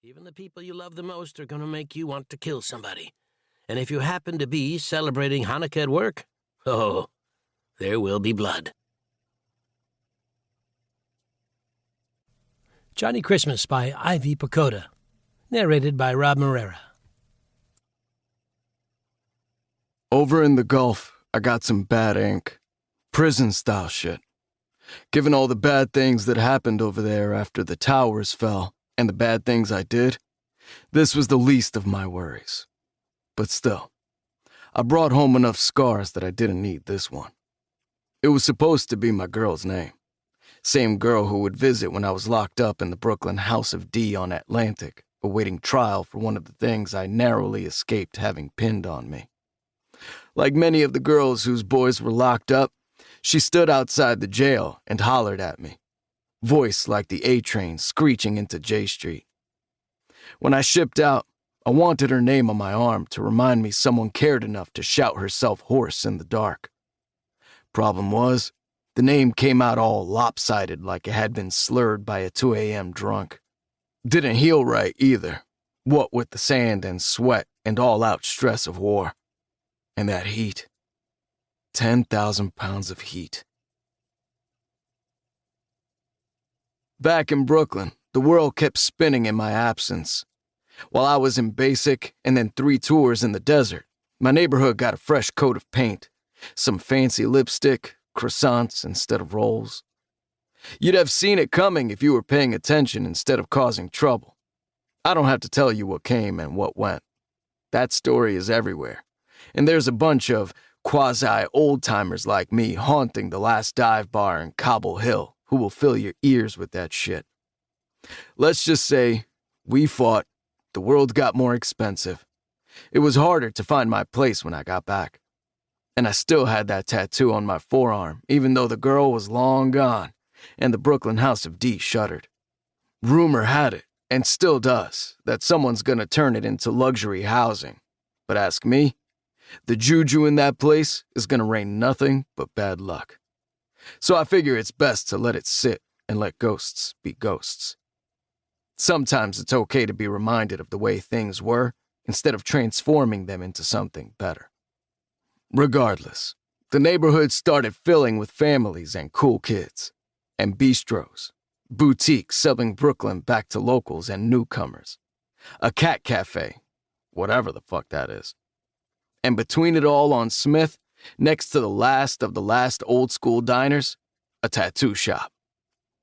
Even the people you love the most are going to make you want to kill somebody. And if you happen to be celebrating Hanukkah at work, oh, there will be blood. Johnny Christmas by Ivy Pacoda. Narrated by Rob Morera. Over in the Gulf, I got some bad ink. Prison-style shit. Given all the bad things that happened over there after the towers fell, and the bad things I did, this was the least of my worries. But still, I brought home enough scars that I didn't need this one. It was supposed to be my girl's name. Same girl who would visit when I was locked up in the Brooklyn House of D on Atlantic, awaiting trial for one of the things I narrowly escaped having pinned on me. Like many of the girls whose boys were locked up, she stood outside the jail and hollered at me, voice like the A train screeching into J Street. When I shipped out, I wanted her name on my arm to remind me someone cared enough to shout herself hoarse in the dark. Problem was, the name came out all lopsided like it had been slurred by a 2 a.m. drunk. Didn't heal right either, what with the sand and sweat and all-out stress of war. And that heat. 10,000 pounds of heat. Back in Brooklyn, the world kept spinning in my absence. While I was in basic and then 3 tours in the desert, my neighborhood got a fresh coat of paint, some fancy lipstick, croissants instead of rolls. You'd have seen it coming if you were paying attention instead of causing trouble. I don't have to tell you what came and what went. That story is everywhere, and there's a bunch of quasi-old-timers like me haunting the last dive bar in Cobble Hill who will fill your ears with that shit. Let's just say, we fought, the world got more expensive. It was harder to find my place when I got back. And I still had that tattoo on my forearm, even though the girl was long gone, and the Brooklyn House of D shuttered. Rumor had it, and still does, that someone's gonna turn it into luxury housing. But ask me, the juju in that place is gonna rain nothing but bad luck. So I figure it's best to let it sit and let ghosts be ghosts. Sometimes it's okay to be reminded of the way things were instead of transforming them into something better. Regardless, the neighborhood started filling with families and cool kids, and bistros, boutiques selling Brooklyn back to locals and newcomers, a cat cafe, whatever the fuck that is. And between it all on Smith, next to the last of the last old-school diners, a tattoo shop.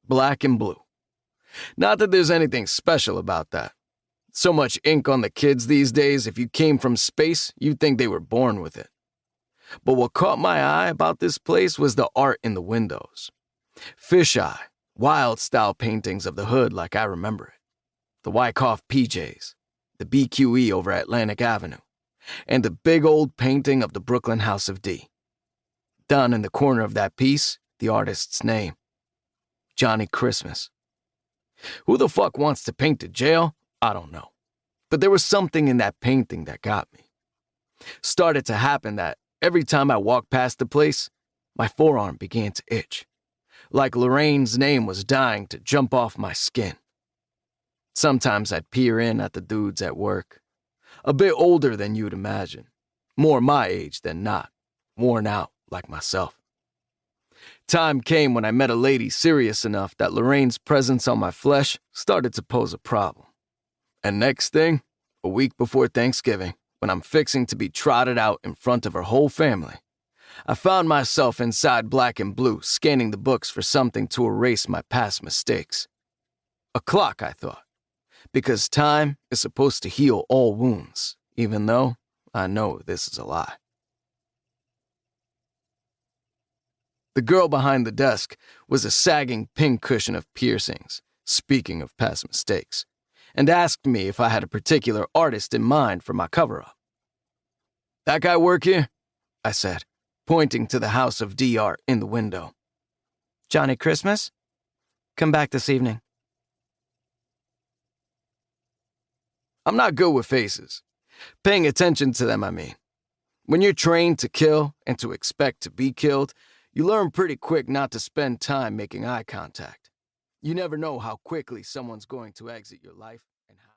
Black and blue. Not that there's anything special about that. So much ink on the kids these days, if you came from space, you'd think they were born with it. But what caught my eye about this place was the art in the windows. Fisheye, wild-style paintings of the hood like I remember it. The Wyckoff PJs, the BQE over Atlantic Avenue, and the big old painting of the Brooklyn House of D. Down in the corner of that piece, the artist's name. Johnny Christmas. Who the fuck wants to paint a jail? I don't know. But there was something in that painting that got me. Started to happen that every time I walked past the place, my forearm began to itch. Like Lorraine's name was dying to jump off my skin. Sometimes I'd peer in at the dudes at work. A bit older than you'd imagine. More my age than not. Worn out like myself. Time came when I met a lady serious enough that Lorraine's presence on my flesh started to pose a problem. And next thing, a week before Thanksgiving, when I'm fixing to be trotted out in front of her whole family, I found myself inside Black and Blue scanning the books for something to erase my past mistakes. A clock, I thought, because time is supposed to heal all wounds, even though I know this is a lie. The girl behind the desk was a sagging pink cushion of piercings, speaking of past mistakes, and asked me if I had a particular artist in mind for my cover-up. "That guy work here?" I said, pointing to the House of D art in the window. "Johnny Christmas? Come back this evening." I'm not good with faces. Paying attention to them, I mean. When you're trained to kill and to expect to be killed, you learn pretty quick not to spend time making eye contact. You never know how quickly someone's going to exit your life and how.